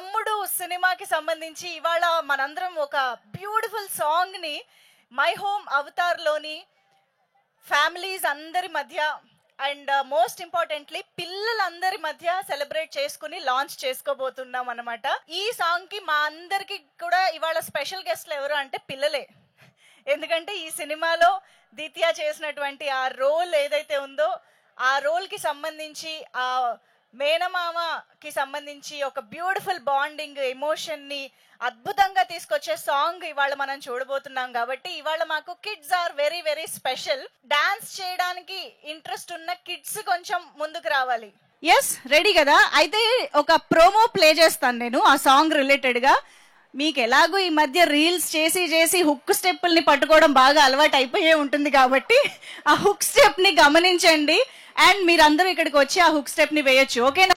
తమ్ముడు సినిమాకి సంబంధించి ఇవాళ మనందరం ఒక బ్యూటిఫుల్ సాంగ్ని మై హోమ్ అవతార్లోని ఫ్యామిలీస్ అందరి మధ్య అండ్ మోస్ట్ ఇంపార్టెంట్లీ పిల్లలందరి మధ్య సెలబ్రేట్ చేసుకుని లాంచ్ చేసుకోబోతున్నాం అనమాట. ఈ సాంగ్కి మా అందరికి కూడా ఇవాళ స్పెషల్ గెస్ట్లు ఎవరు అంటే పిల్లలే. ఎందుకంటే ఈ సినిమాలో దిత్య చేసినటువంటి ఆ రోల్ ఏదైతే ఉందో ఆ రోల్కి సంబంధించి ఆ మేనమామకి సంబంధించి ఒక బ్యూటిఫుల్ బాండింగ్ ఎమోషన్ని అద్భుతంగా తీసుకొచ్చే సాంగ్ ఇవాళ మనం చూడబోతున్నాం. కాబట్టి ఇవాళ మాకు kids are very very special. Dance చేయడానికి ఇంట్రెస్ట్ ఉన్న కిడ్స్ కొంచెం ముందుకు రావాలి. ఎస్, రెడీ కదా? అయితే ఒక ప్రోమో ప్లే చేస్తాను నేను ఆ సాంగ్ రిలేటెడ్గా. మీకు ఎలాగో ఈ మధ్య రీల్స్ చేసి హుక్ స్టెప్పుల్ని పట్టుకోవడం బాగా అలవాటు అయిపోయే ఉంటుంది కాబట్టి ఆ హుక్ స్టెప్ని గమనించండి అండ్ మీరందరూ ఇక్కడికి వచ్చి ఆ హుక్ స్టెప్ని వేయొచ్చు. ఓకేనా?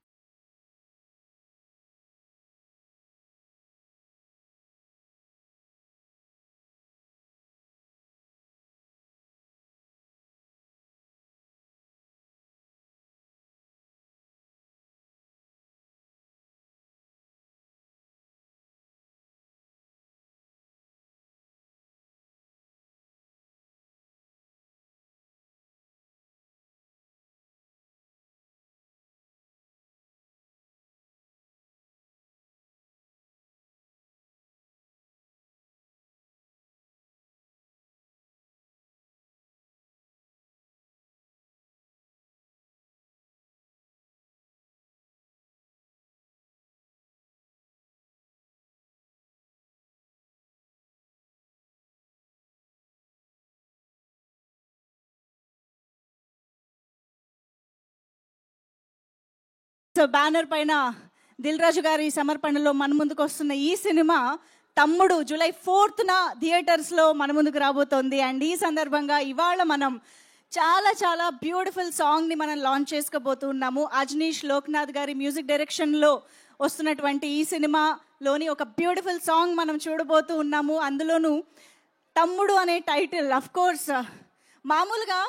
సో బ్యానర్ పైన దిల్ రాజు గారి సమర్పణలో మన ముందుకు వస్తున్న ఈ సినిమా తమ్ముడు జూలై 4th థియేటర్స్లో మన ముందుకు రాబోతోంది. అండ్ ఈ సందర్భంగా ఇవాళ మనం చాలా చాలా బ్యూటిఫుల్ సాంగ్ని మనం లాంచ్ చేసుకోబోతున్నాము. అజనీష్ లోక్నాథ్ గారి మ్యూజిక్ డైరెక్షన్లో వస్తున్నటువంటి ఈ సినిమాలోని ఒక బ్యూటిఫుల్ సాంగ్ మనం చూడబోతూ ఉన్నాము. అందులోనూ తమ్ముడు అనే టైటిల్ అఫ్ కోర్స్ మామూలుగా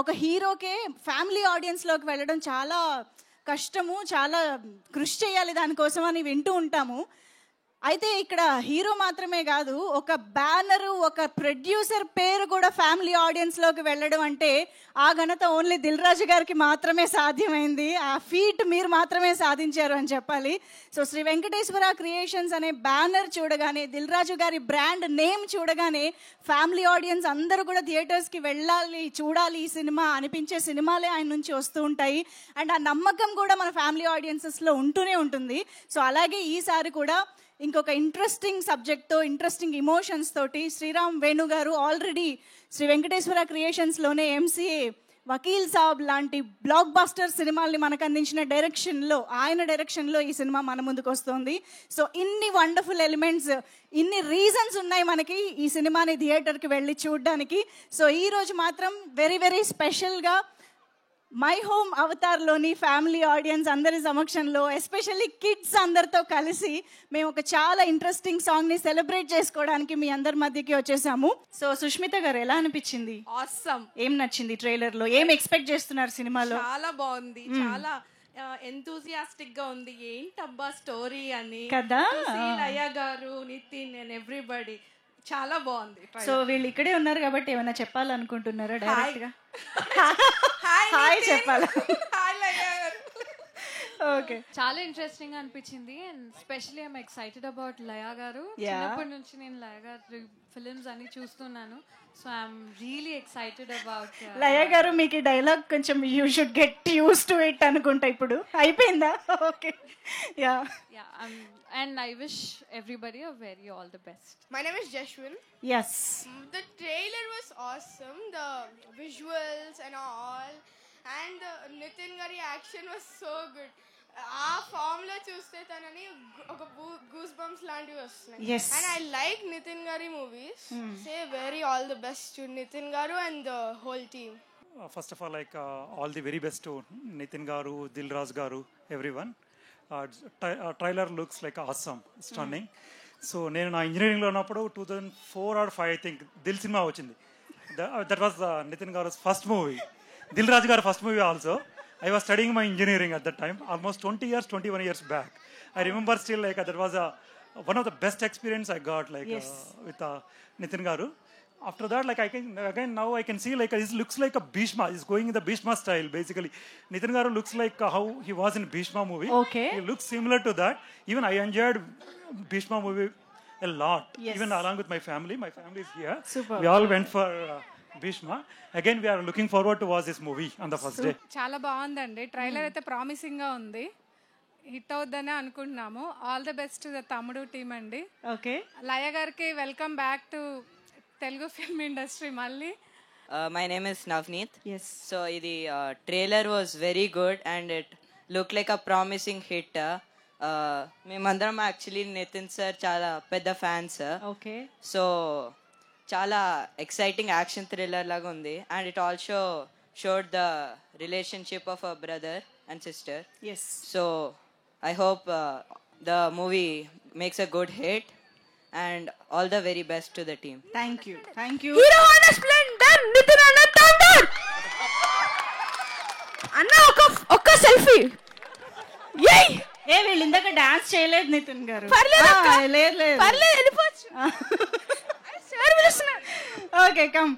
ఒక హీరోకే ఫ్యామిలీ ఆడియన్స్లోకి వెళ్ళడం చాలా కష్టము, చాలా కృషి చేయాలి దానికోసం అని వింటూ ఉంటాము. అయితే ఇక్కడ హీరో మాత్రమే కాదు, ఒక బ్యానరు, ఒక ప్రొడ్యూసర్ పేరు కూడా ఫ్యామిలీ ఆడియన్స్లోకి వెళ్ళడం అంటే ఆ ఘనత ఓన్లీ దిల్ రాజు గారికి మాత్రమే సాధ్యమైంది. ఆ ఫీట్ మీరు మాత్రమే సాధించారు అని చెప్పాలి. సో శ్రీ వెంకటేశ్వర క్రియేషన్స్ అనే బ్యానర్ చూడగానే, దిల్ రాజు గారి బ్రాండ్ నేమ్ చూడగానే ఫ్యామిలీ ఆడియన్స్ అందరూ కూడా థియేటర్స్కి వెళ్ళాలి, చూడాలి ఈ సినిమా అనిపించే సినిమాలే ఆయన నుంచి వస్తూ ఉంటాయి. అండ్ ఆ నమ్మకం కూడా మన ఫ్యామిలీ ఆడియన్సెస్లో ఉంటూనే ఉంటుంది. సో అలాగే ఈసారి కూడా ఇంకొక ఇంట్రెస్టింగ్ సబ్జెక్ట్తో, ఇంట్రెస్టింగ్ ఇమోషన్స్ తోటి శ్రీరామ్ వేణు గారు ఆల్రెడీ శ్రీ వెంకటేశ్వర క్రియేషన్స్లోనే ఎంసీఏ, వకీల్ సాబ్ లాంటి బ్లాక్ బాస్టర్ సినిమాల్ని మనకు అందించిన ఆయన డైరెక్షన్లో ఈ సినిమా మన ముందుకు వస్తుంది. సో ఇన్ని వండర్ఫుల్ ఎలిమెంట్స్, ఇన్ని రీజన్స్ ఉన్నాయి మనకి ఈ సినిమాని థియేటర్కి వెళ్ళి చూడడానికి. సో ఈరోజు మాత్రం వెరీ వెరీ స్పెషల్గా మై హోమ్ అవతార్లోని ఫ్యామిలీ ఆడియన్స్ అందరి సమక్షంలో, ఎస్పెషల్లీ కిడ్స్ అందరితో కలిసి మేము ఒక చాలా ఇంట్రెస్టింగ్ సాంగ్ని సెలబ్రేట్ చేసుకోవడానికి మీ అందరి మధ్యకి వచ్చేసాము. సో సుష్మిత గారు, ఎలా అనిపించింది? ఆసమ్. ఏం నచ్చింది ట్రైలర్ లో? ఏం ఎక్స్పెక్ట్ చేస్తున్నారు సినిమాలో? చాలా బాగుంది, చాలా ఎంతూజియాస్టిక్ గా ఉంది. ఏంటబ్బా స్టోరీ అని కదా. లయ గారు, నితిన్ అండ్ ఎవ్రీబడి చాలా బాగుంది. సో వీళ్ళు ఇక్కడే ఉన్నారు కాబట్టి ఏమైనా చెప్పాలనుకుంటున్నారా? డైరెక్ట్ గా హాయ్ చెప్పాలా? హాయ్ లయ గారు. ఓకే, చాలా ఇంట్రెస్టింగ్ అనిపించింది. And specially I'm excited about Laya garu. చిన్నప్పటి నుంచి నేను లయ గారి ఫిలిమ్స్ అన్ని చూస్తున్నాను. So I'm really excited about Laya garu. మీకు ఈ డైలాగ్ కొంచెం you should get used to it అనుకుంటా. ఇప్పుడు అయిపోయిందా? Okay, yeah. And I wish everybody a very all the best. My name is Jashwin. Yes. The trailer was awesome. The visuals and all. And Nitin Gari action was so good. ఆ form లో చూస్తే తనని ఒక goose bumps లాంటివి వస్తున్నాయి. Yes. And I like Nitin Gari movies. Say very all the best to Nitin Garu and the whole team. First of all, like all the very best to Nitin Garu, Dil Raj Garu, everyone. Trailer looks like awesome, stunning. So నేను నా ఇంజనీరింగ్లో ఉన్నప్పుడు 2004 or 5 I think Dil cinema వచ్చింది. That was Nithin గారు first movie, Dil Raju గారు first movie also. I was studying my engineering at that time, almost 20 years, 21 years back. I remember still like that was one of the best experience I got like with Nitin Garu. After that, like I can again now I can see like it looks like a Bhishma. He's going in the Bhishma style basically. Nitin Garu looks like how he was in Bhishma movie. Okay. He looks similar to that. Even I enjoyed Bhishma movie a lot. Yes. Even along with my family. My family is here. Super. We all went for Bhishma. Again, we are looking forward to watch this movie on the first day. చాలా బాగుందండి. Trailer అయితే promising గా ఉంది. Hit అవుద్దనే అనుకుంటున్నాము. All the best the తమ్ముడు team అండి. Okay. లయ గారికి welcome back to Telugu film industry మళ్ళీ. My name is Navneet. Yes. So the trailer was very good and it looked like a promising hit. మేమందరం actually Nithin sir చాలా పెద్ద fans. Okay. So చాలా exciting action thriller లాగా ఉంది and it also showed the relationship of a brother and sister. Yes. So I hope the movie makes a good hit and all the very best to the team. Thank you. Thank you. Hero Honda splendor Nithin అన్న thunder అన్న ఒక్క selfie. ఏయ్ ఏ వీళ్ళు ఇందాక dance చేయలేదు నితిన్ గారు. పర్లేదు అక్క. లేదు లేదు. పర్లేదు వెళ్ళిపోవచ్చు. సార్ పిలుస్తున్నారు. Okay come.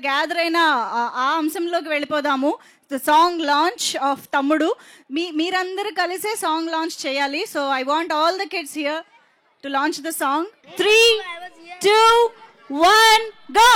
గ్యాదర్ అయిన ఆ అంశంలోకి వెళ్ళిపోదాము. ద సాంగ్ లాంచ్ ఆఫ్ తమ్ముడు. మీరందరూ కలిసే సాంగ్ లాంచ్ చేయాలి. So I want all the kids here to launch the song. 3, 2, 1 go.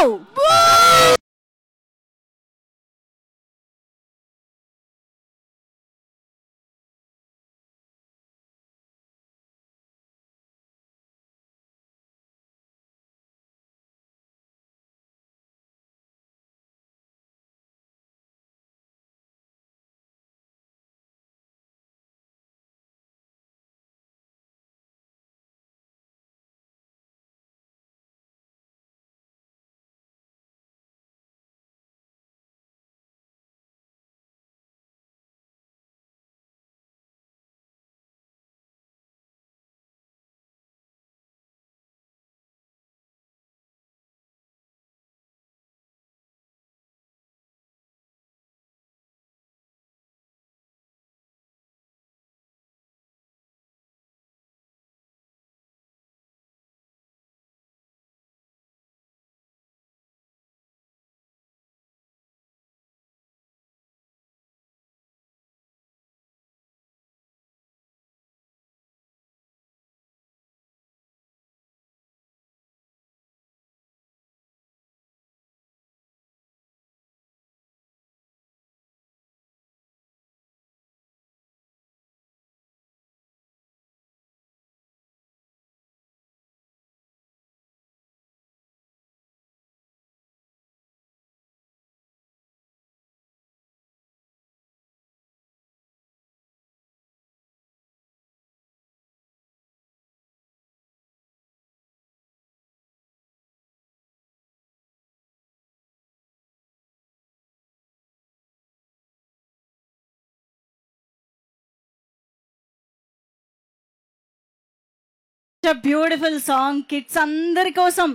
Beautiful song kids అందరి కోసం,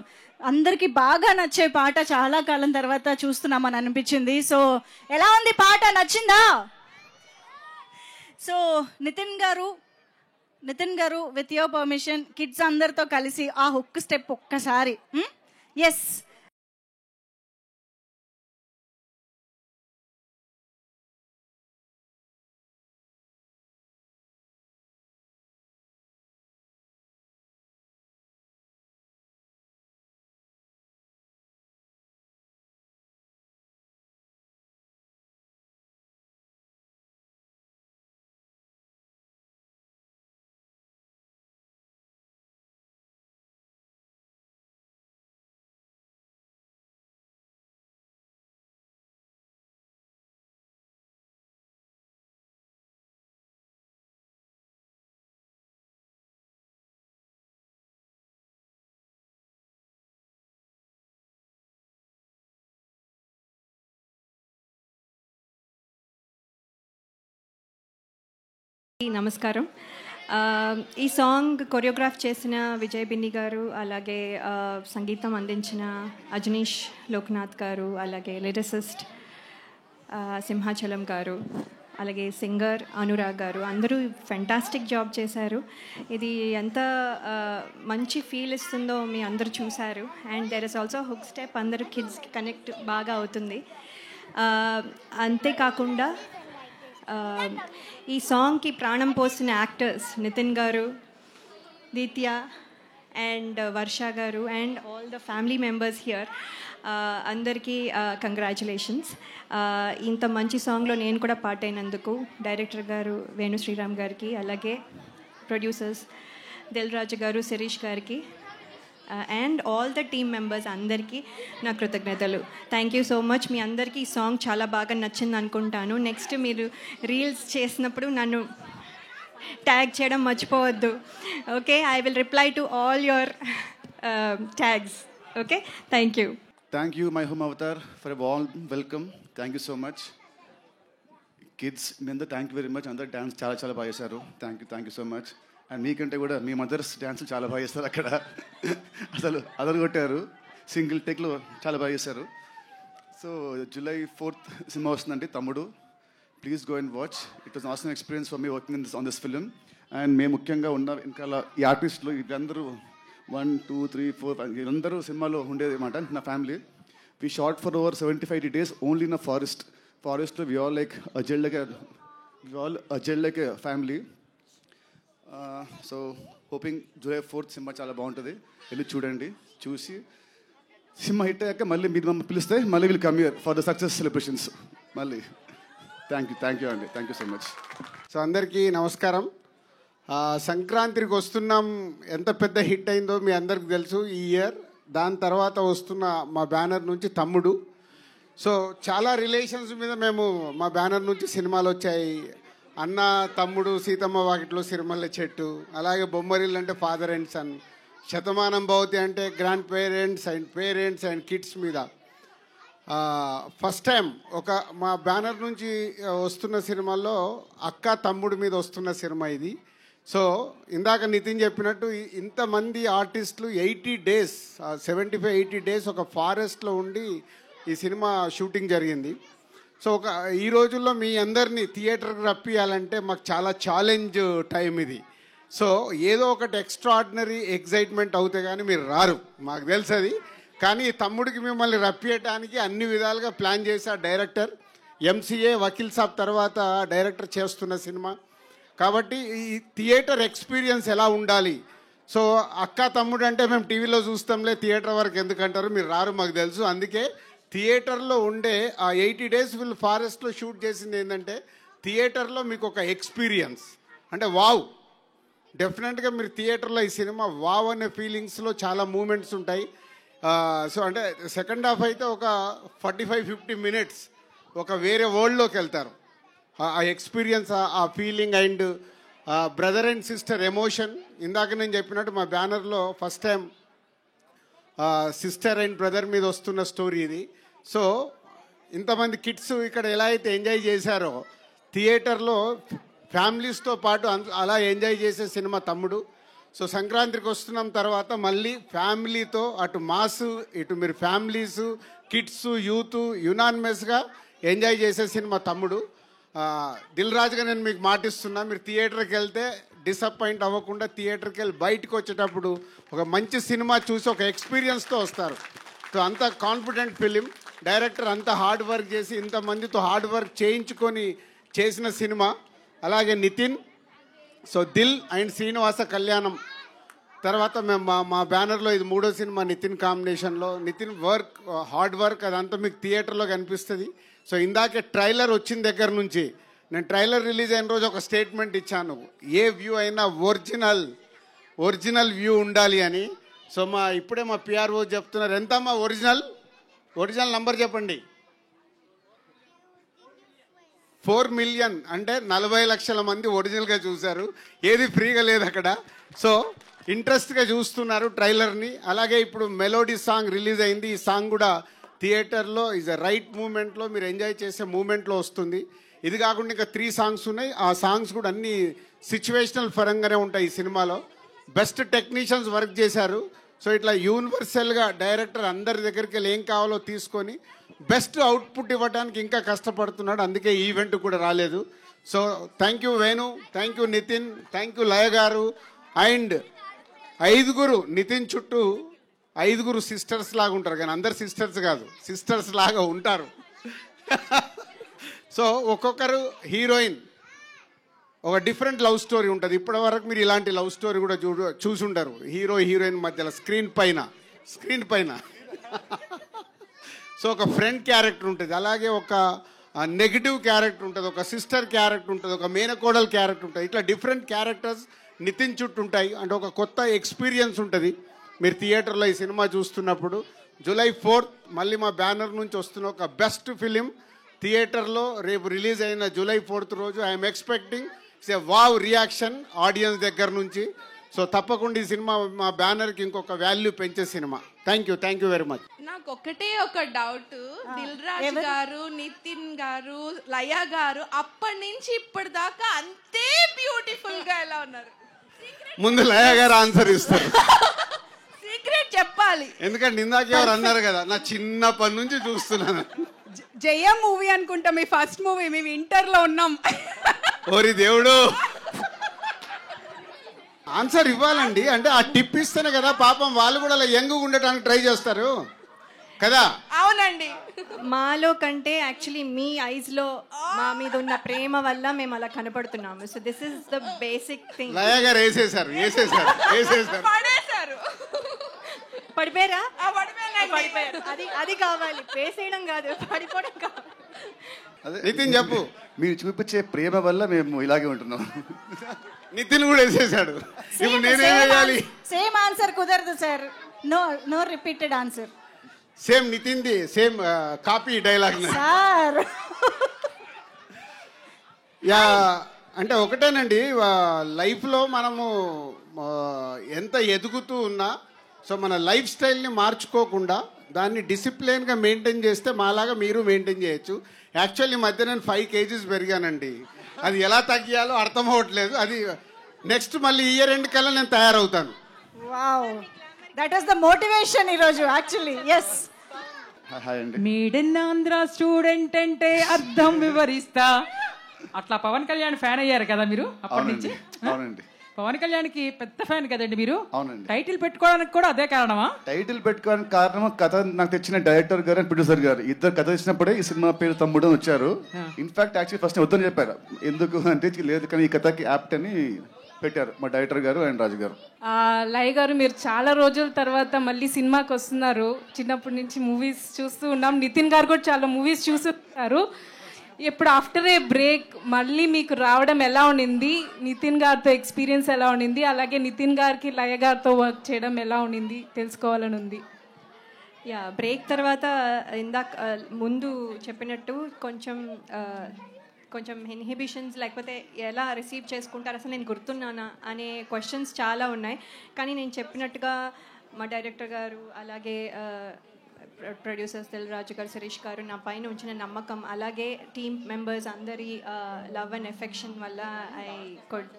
అందరికి బాగా నచ్చే పాట. చాలా కాలం తర్వాత చూస్తున్నామని అనిపించింది. సో ఎలా ఉంది పాట, నచ్చిందా? సో నితిన్ గారు విత్ యువర్ పర్మిషన్ కిడ్స్ అందరితో కలిసి ఆ హుక్ స్టెప్ ఒక్కసారి. ఎస్. నమస్కారం. ఈ సాంగ్ కొరియోగ్రాఫ్ చేసిన విజయ్ బిన్ని గారు, అలాగే సంగీతం అందించిన అజనీష్ లోక్నాథ్ గారు, అలాగే లిరిసిస్ట్ సింహాచలం గారు, అలాగే సింగర్ అనురాగ్ గారు, అందరూ ఫెంటాస్టిక్ జాబ్ చేశారు. ఇది ఎంత మంచి ఫీల్ ఇస్తుందో మీ అందరూ చూశారు. And there is also hook step, అందరూ కిడ్స్కి కనెక్ట్ బాగా అవుతుంది. అంతేకాకుండా ఈ సాంగ్కి ప్రాణం పోసిన యాక్టర్స్ నితిన్ గారు, దీత్య అండ్ వర్ష గారు and all the family members here, అందరికీ కంగ్రాచులేషన్స్. ఇంత మంచి సాంగ్లో నేను కూడా పార్ట్ అయినందుకు డైరెక్టర్ గారు వేణు శ్రీరామ్ గారికి, అలాగే ప్రొడ్యూసర్స్ దిల్ రాజు గారు, శిరీష్ గారికి and all the team members అందరికీ నా కృతజ్ఞతలు. Thank you so much. మీ అందరికీ ఈ సాంగ్ చాలా బాగా నచ్చింది అనుకుంటాను. నెక్స్ట్ మీరు రీల్స్ చేసినప్పుడు నన్ను ట్యాగ్ చేయడం మర్చిపోవద్దు. Okay, I will reply to all your tags. Okay, thank you. Thank you, my home avatar, for a warm welcome. Thank you so much. Kids, మీ అందరూ థ్యాంక్ యూ వెరీ మచ్. అందరు dance చాలా చాలా బాగా చేశారు. Thank you so much. And మీకంటే కూడా మీ mothers డ్యాన్సులు చాలా బాగా చేస్తారు. అక్కడ అసలు అదరగొట్టారు. సింగిల్ టేక్లో చాలా బాగా చేశారు. సో July 4th సినిమా వస్తుందండి, తమ్ముడు. Please go and watch. It was awesome experience for me working on this film. And మేము ముఖ్యంగా ఉన్న ఇంకా ఈ ఆర్టిస్టులు వీళ్ళందరూ 1, 2, 3, 4 వీళ్ళందరూ సినిమాలో ఉండేది అనమాట. నా family we shot for over 75 days only in a ఫారెస్ట్లో. We all like acted like a family. So hoping July 4th సినిమా చాలా బాగుంటుంది. వెళ్ళి చూడండి. చూసి సినిమా హిట్ అయ్యాక మళ్ళీ మీరు మమ్మల్ని పిలిస్తే మళ్ళీ will come here for the success celebrations మళ్ళీ. థ్యాంక్ యూ అండి. Thank you so much. So అందరికీ నమస్కారం. సంక్రాంతికి వస్తున్నాం ఎంత పెద్ద హిట్ అయిందో మీ అందరికి తెలుసు ఈ ఇయర్. దాని తర్వాత వస్తున్న మా బ్యానర్ నుంచి తమ్ముడు. సో చాలా రిలేషన్స్ మీద మేము మా బ్యానర్ నుంచి సినిమాలు వచ్చాయి. అన్న, తమ్ముడు, సీతమ్మ వాకిట్లో సిరిమల్ల చెట్టు, అలాగే బొమ్మరిల్లు అంటే father and sun, Shatamanam Bhavati అంటే గ్రాండ్ పేరెంట్స్ అండ్ కిడ్స్ మీద. ఫస్ట్ టైం మా బ్యానర్ నుంచి వస్తున్న సినిమాల్లో అక్క తమ్ముడు మీద వస్తున్న సినిమా ఇది. సో ఇందాక నితిన్ చెప్పినట్టు ఇంతమంది ఆర్టిస్టులు 80 days 75-80 days ఒక ఫారెస్ట్లో ఉండి ఈ సినిమా షూటింగ్ జరిగింది. సో ఈ రోజుల్లో మీ అందరినీ థియేటర్కి రప్పియాలంటే మాకు చాలా ఛాలెంజ్ టైం ఇది. సో ఏదో ఒకటి ఎక్స్ట్రాడినరీ ఎగ్జైట్మెంట్ అవుతే కానీ మీరు రారు, మాకు తెలుసు అది. కానీ తమ్ముడికి మిమ్మల్ని రప్పియటానికి అన్ని విధాలుగా ప్లాన్ చేసే డైరెక్టర్. MCA వకీల్ సాబ్ తర్వాత డైరెక్టర్ చేస్తున్న సినిమా కాబట్టి ఈ థియేటర్ ఎక్స్పీరియన్స్ ఎలా ఉండాలి. సో అక్క తమ్ముడు అంటే మేము టీవీలో చూస్తాంలే, థియేటర్ వరకు ఎందుకంటారు, మీరు రారు మాకు తెలుసు. అందుకే థియేటర్లో ఉండే ఆ 80 days వీళ్ళు ఫారెస్ట్లో షూట్ చేసింది ఏంటంటే థియేటర్లో మీకు ఒక ఎక్స్పీరియన్స్ అంటే వావ్. డెఫినెట్గా మీరు థియేటర్లో ఈ సినిమా వావ్ అనే ఫీలింగ్స్లో చాలా మూమెంట్స్ ఉంటాయి. సో అంటే సెకండ్ హాఫ్ అయితే ఒక 45-50 minutes ఒక వేరే వరల్డ్లోకి వెళ్తారు. ఆ ఎక్స్పీరియన్స్, ఆ feeling and brother and sister emotion. ఇందాక నేను చెప్పినట్టు మా బ్యానర్లో first time sister and brother మీద వస్తున్న స్టోరీ ఇది. సో ఇంతమంది కిడ్స్ ఇక్కడ ఎలా అయితే ఎంజాయ్ చేశారో థియేటర్లో ఫ్యామిలీస్తో పాటు అలా ఎంజాయ్ చేసే సినిమా తమ్ముడు. సో సంక్రాంతికి వస్తున్నాం తర్వాత మళ్ళీ ఫ్యామిలీతో అటు మాస్ ఇటు మీరు ఫ్యామిలీస్ కిడ్స్ యూత్ యునానిమస్గా ఎంజాయ్ చేసే సినిమా తమ్ముడు. దిల్ రాజుగా నేను మీకు మాటిస్తున్నా, మీరు థియేటర్కి వెళ్తే డిసప్పాయింట్ అవ్వకుండా థియేటర్కి వెళ్ళి బయటకు వచ్చేటప్పుడు ఒక మంచి సినిమా చూసి ఒక ఎక్స్పీరియన్స్తో వస్తారు. సో అంత కాన్ఫిడెంట్ ఫిలిం. డైరెక్టర్ అంత హార్డ్ వర్క్ చేసి ఇంతమందితో హార్డ్ వర్క్ చేయించుకొని చేసిన సినిమా. అలాగే నితిన్. సో దిల్ అండ్ శ్రీనివాస కళ్యాణం తర్వాత మేము మా బ్యానర్లో ఇది 3వ సినిమా నితిన్ కాంబినేషన్లో. నితిన్ వర్క్ హార్డ్ వర్క్ అదంతా మీకు థియేటర్లో కనిపిస్తుంది. సో ఇందాకే ట్రైలర్ వచ్చిన దగ్గర నుంచి నేను ట్రైలర్ రిలీజ్ అయిన రోజు ఒక స్టేట్మెంట్ ఇచ్చాను, ఏ వ్యూ అయినా ఒరిజినల్ వ్యూ ఉండాలి అని. సో ఇప్పుడే మా PRO చెప్తున్నారు, ఎంత మా ఒరిజినల్ నంబర్ చెప్పండి. 4 million అంటే 40 లక్షల మంది ఒరిజినల్గా చూశారు. ఏది ఫ్రీగా లేదు అక్కడ. సో ఇంట్రెస్ట్గా చూస్తున్నారు ట్రైలర్ని. అలాగే ఇప్పుడు మెలోడీ సాంగ్ రిలీజ్ అయింది. ఈ సాంగ్ కూడా థియేటర్లో ఈజ్ అ రైట్ మూమెంట్లో మీరు ఎంజాయ్ చేసే మూమెంట్లో వస్తుంది. ఇది కాకుండా ఇంకా 3 సాంగ్స్ ఉన్నాయి. ఆ సాంగ్స్ కూడా అన్ని సిచ్యువేషనల్ పరంగానే ఉంటాయి ఈ సినిమాలో. బెస్ట్ టెక్నీషియన్స్ వర్క్ చేశారు. సో ఇట్లా యూనివర్సల్గా డైరెక్టర్ అందరి దగ్గరికి వెళ్ళి ఏం కావాలో తీసుకొని బెస్ట్ అవుట్పుట్ ఇవ్వడానికి ఇంకా కష్టపడుతున్నాడు. అందుకే ఈ ఈవెంట్ కూడా రాలేదు. So thank you Venu, thank you Nitin, thank you Laya garu. And 5 Nitin చుట్టూ 5 సిస్టర్స్ లాగా ఉంటారు, కానీ అందరు సిస్టర్స్ కాదు, సిస్టర్స్ లాగా ఉంటారు. సో ఒక్కొక్కరు హీరోయిన్ ఒక డిఫరెంట్ లవ్ స్టోరీ ఉంటుంది. ఇప్పటి వరకు మీరు ఇలాంటి లవ్ స్టోరీ కూడా చూసుంటారు హీరో హీరోయిన్ మధ్యలో స్క్రీన్ పైన. సో ఒక ఫ్రెండ్ క్యారెక్టర్ ఉంటుంది, అలాగే ఒక నెగిటివ్ క్యారెక్టర్ ఉంటుంది, ఒక సిస్టర్ క్యారెక్టర్ ఉంటుంది, ఒక మేనకోడల్ క్యారెక్టర్ ఉంటుంది. ఇట్లా డిఫరెంట్ క్యారెక్టర్స్ నితిన్ చుట్టూ ఉంటాయి. అంటే ఒక కొత్త ఎక్స్పీరియన్స్ ఉంటుంది మీరు థియేటర్లో ఈ సినిమా చూస్తున్నప్పుడు. July 4th మళ్ళీ మా బ్యానర్ నుంచి వస్తున్న ఒక బెస్ట్ ఫిలిం థియేటర్లో రేపు రిలీజ్ అయిన July 4th రోజు I'm expecting it's a wow reaction audience దగ్గర నుంచి. సో తప్పకుండా ఈ సినిమా మా బ్యానర్కి ఇంకొక వాల్యూ పెంచే cinema. Thank you very much. నాకు ఒకటే ఒక డౌట్, దిల్ రాజు గారు, నితిన్ గారు, లయ గారు అప్పటి నుంచి ఇప్పటిదాకా అంతే బ్యూటిఫుల్ గా ఎలా ఉన్నారు? ముందు లయ గారు ఆన్సర్ ఇస్తారు. సీక్రెట్ చెప్పాలి. ఎందుకంటే ఇందాక ఎవరు అన్నారు కదా, నా చిన్నప్పటి నుంచి చూస్తున్నాను. జయం మూవీ అనుకుంటా మీ ఫస్ట్ మూవీ, మేము ఇంటర్ లో ఉన్నాం. ఓరి దేవుడు, ఆన్సర్ ఇవ్వాలండి. అంటే ఆ టిప్ ఇస్తేనే కదా పాపం వాళ్ళు కూడా అలా యంగ్ ఉండటానికి ట్రై చేస్తారు కదా. అవునండి. మాలో కంటే యాక్చువల్లీ మీ ఐస్లో మా మీద ఉన్న ప్రేమ వల్ల మేము అలా కనపడుతున్నాము. So this is the basic thing. Laya garu వేసేసారు. పడిపోయారా? అది కావాలి, వేసేయడం కాదు, పడిపోవడం కావాలి. నితిన్ చెప్పు. మీరు చూపించే ప్రేమ వల్ల మేము ఇలాగే ఉంటున్నాం. నితిన్ కూడా వేసేసాడు. ఇప్పుడు నేనేం చేయాలి? సేమ్ ఆన్సర్ కుదరదు sir. No repeated answer. Same నితిన్ది same copy dialogue sir. Yeah, అంటే ఒకటేనండి, లైఫ్లో మనము ఎంత ఎదుగుతూ ఉన్నా సో మన లైఫ్ స్టైల్ని మార్చుకోకుండా దాన్ని డిసిప్లిన్గా మెయింటైన్ చేస్తే మాలాగా మీరు మెయింటైన్ చేయొచ్చు. యాక్చువల్లీ ఈ మధ్య నేను 5 kgs పెరిగానండి. అది ఎలా తగ్గియాలో అర్థం అవ్వట్లేదు. అది నెక్స్ట్ మళ్ళీ ఇయర్ ఎండ్ కల్లా నేను తయారవుతాను. Wow, that is the motivation ఈరోజు actually. Yes. Made in Andhra student అంటే అర్థం వివరిస్తా. అట్లా పవన్ కళ్యాణ్ ఫ్యాన్ అయ్యారు కదా మీరు అప్పటి నుంచి? అవునండి. పవన్ కళ్యాణ్కి పెద్ద ఫ్యాన్ కదండి మీరు? అవునండి. టైటిల్ పెట్టుకోవడానికి కూడా అదే కారణమా? టైటిల్ పెట్టుకోవడానికి కారణం కథ నాకు తెచ్చిన డైరెక్టర్ గారు అండ్ ప్రొడ్యూసర్ గారు ఇద్దరు కథ తెచ్చినప్పుడే ఈ సినిమా పేరు తమ్ముడు అని వచ్చారు. ఇన్ఫాక్ట్ యాక్చువల్లీ ఫస్ట్ వద్దని చెప్పారు. ఎందుకు అంటే లేదు కానీ ఈ కథకి యాప్ట్ అని పెట్టారు మా డైరెక్టర్ గారు అండ్ రాజు గారు. లయ గారు, మీరు చాలా రోజుల తర్వాత మళ్ళీ సినిమాకి వస్తున్నారు. చిన్నప్పటి నుంచి మూవీస్ చూస్తూ ఉన్నాం. నితిన్ గారు కూడా చాలా మూవీస్ చూస్తున్నారు. ఇప్పుడు ఆఫ్టర్ ఏ బ్రేక్ మళ్ళీ మీకు రావడం ఎలా ఉండింది? నితిన్ గారితో ఎక్స్పీరియన్స్ ఎలా ఉండింది? అలాగే నితిన్ గారికి లయ గారితో వర్క్ చేయడం ఎలా ఉండింది తెలుసుకోవాలని ఉంది. యా, బ్రేక్ తర్వాత ఇందాక ముందు చెప్పినట్టు కొంచెం ఇన్హిబిషన్స్ లేకపోతే ఎలా రిసీవ్ చేసుకుంటారు, అసలు నేను గుర్తున్నానా అనే క్వశ్చన్స్ చాలా ఉన్నాయి. కానీ నేను చెప్పినట్టుగా మా డైరెక్టర్ గారు అలాగే ప్రొడ్యూసర్స్ దిల్ రాజు గారు, శిరీష్ గారు నా పైన ఉంచిన నమ్మకం, అలాగే టీమ్ మెంబర్స్ అందరి లవ్ అండ్ ఎఫెక్షన్ వల్ల ఐ కుడ్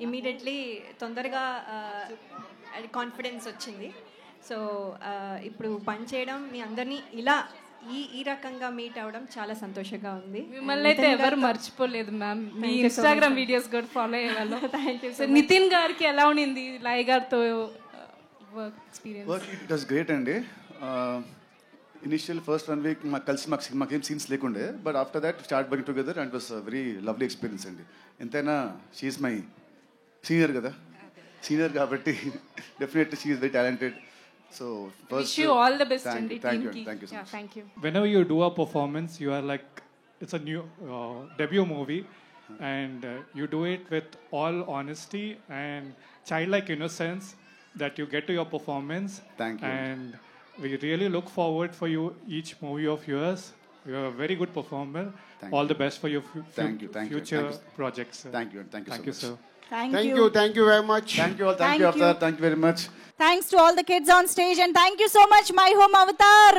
ఇమీడియట్లీ తొందరగా కాన్ఫిడెన్స్ వచ్చింది. సో ఇప్పుడు పని చేయడం మీ అందరినీ ఇలా ఈ రకంగా మీట్ అవ్వడం చాలా సంతోషంగా ఉంది. మిమ్మల్ని అయితే ఎవరు మర్చిపోలేదు మ్యామ్. మీ ఇన్స్టాగ్రామ్ వీడియోస్ కూడా ఫాలో అయ్యేవాళ్ళు. Thank you. నితిన్ గారికి ఎలా ఉండింది లయ గారితో work experience? It was great అండి. ఇనిషియల్ ఫస్ట్ 1 week మాకేం సీన్స్ లేకుండే, but after that start working together and was very lovely experience అండి. ఎంతైనా షీఈస్ మై సీనియర్ కదా, సీనియర్ కాబట్టి definitely she is very talented. So first, wish you all the best. Thank you so much. Yeah, thank you. Whenever you do a performance, you are like, it's a new debut movie, and you do it with all honesty and childlike innocence that you get to your performance. Thank you. And we really look forward for you each movie of yours. You are a very good performer. All the best for your future projects. Thank you so much. sir. Thank you very much. Thank you all. Thank you Avatar. Thank you very much. Thanks to all the kids on stage and thank you so much My Home Avatar.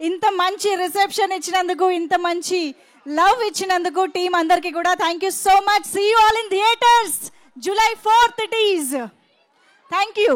ఇంత మంచి reception ఇచ్చినందుకు, ఇంత మంచి love ఇచ్చినందుకు team అందరికి కూడా thank you so much. See you all in theatres July 4th it is. Thank you.